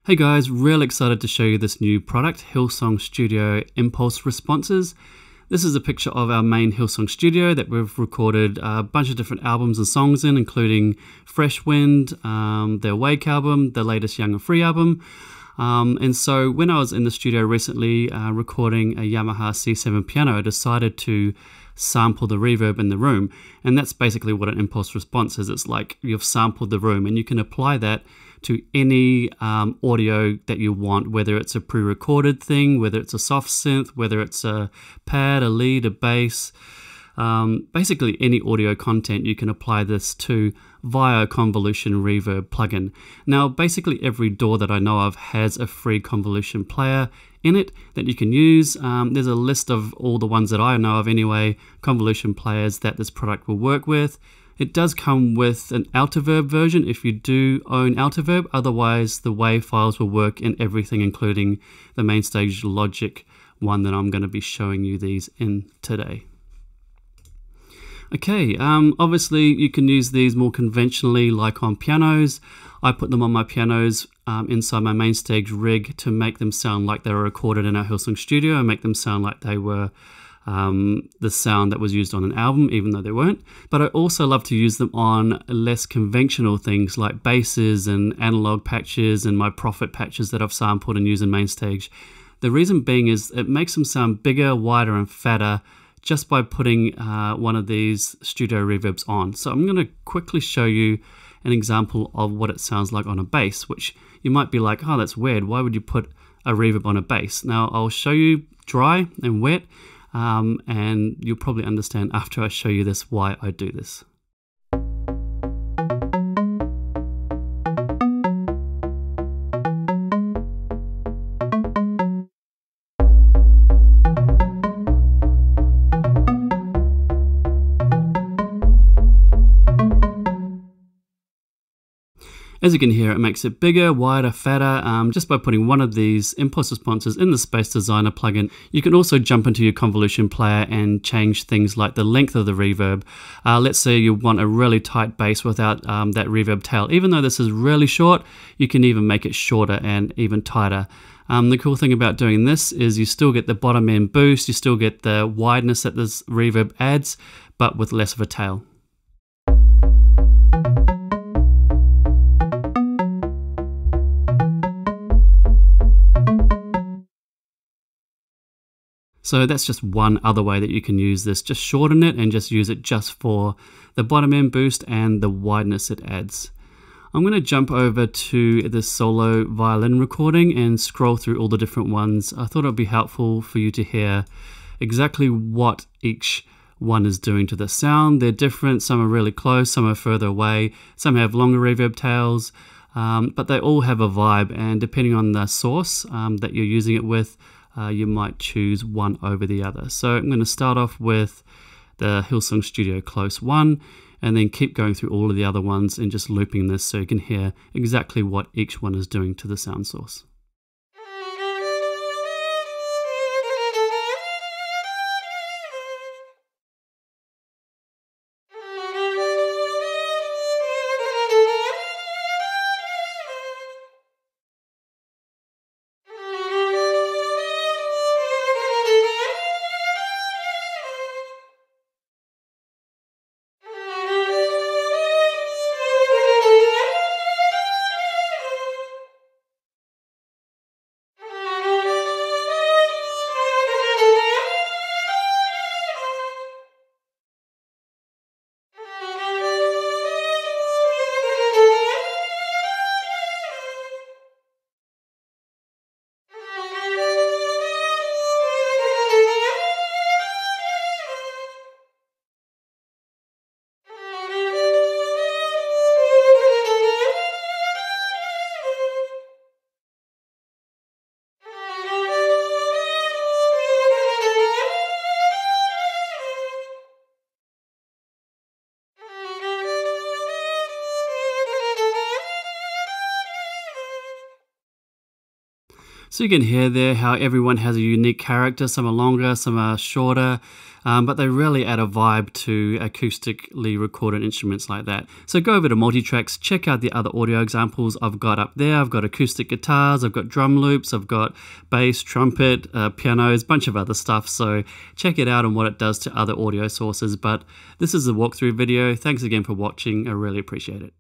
Hey guys, real excited to show you this new product, Hillsong Studio Impulse Responses. This is a picture of our main Hillsong Studio that we've recorded a bunch of different albums and songs in, including Fresh Wind, their Wake album, the latest Young and Free album. And so when I was in the studio recently recording a Yamaha C7 piano, I decided to sample the reverb in the room. And that's basically what an impulse response is. It's like you've sampled the room, and you can apply that to any audio that you want, whether it's a pre-recorded thing, whether it's a soft synth, whether it's a pad, a lead, a bass. Basically any audio content you can apply this to via a convolution reverb plugin. Now basically every DAW that I know of has a free convolution player in it that you can use. There's a list of all the ones that I know of anyway, convolution players that this product will work with. It does come with an Altiverb version if you do own Altiverb, otherwise the WAV files will work in everything, including the Mainstage Logic one that I'm going to be showing you these in today. Okay, obviously you can use these more conventionally like on pianos. I put them on my pianos inside my Mainstage rig to make them sound like they were recorded in our Hillsong Studio and make them sound like they were the sound that was used on an album, even though they weren't. But I also love to use them on less conventional things like basses and analog patches and my Prophet patches that I've sampled and used in Mainstage. The reason being is it makes them sound bigger, wider and fatter just by putting one of these studio reverbs on. So I'm going to quickly show you an example of what it sounds like on a bass, which you might be like, oh, that's weird. Why would you put a reverb on a bass? Now I'll show you dry and wet. And you'll probably understand after I show you this why I do this. As you can hear, it makes it bigger, wider, fatter, just by putting one of these impulse responses in the Space Designer plugin. You can also jump into your convolution player and change things like the length of the reverb. Let's say you want a really tight bass without that reverb tail. Even though this is really short, you can even make it shorter and even tighter. The cool thing about doing this is you still get the bottom end boost, you still get the wideness that this reverb adds, but with less of a tail. So that's just one other way that you can use this. Just shorten it and just use it just for the bottom end boost and the wideness it adds. I'm going to jump over to the solo violin recording and scroll through all the different ones. I thought it would be helpful for you to hear exactly what each one is doing to the sound. They're different. Some are really close, some are further away, some have longer reverb tails, but they all have a vibe, and depending on the source that you're using it with, you might choose one over the other. So I'm going to start off with the Hillsong Studio Close 1 and then keep going through all of the other ones and just looping this so you can hear exactly what each one is doing to the sound source. So you can hear there how everyone has a unique character. Some are longer, some are shorter. but they really add a vibe to acoustically recorded instruments like that. So go over to Multitracks, check out the other audio examples I've got up there. I've got acoustic guitars, I've got drum loops, I've got bass, trumpet, pianos, bunch of other stuff. So check it out and what it does to other audio sources. But this is a walkthrough video. Thanks again for watching. I really appreciate it.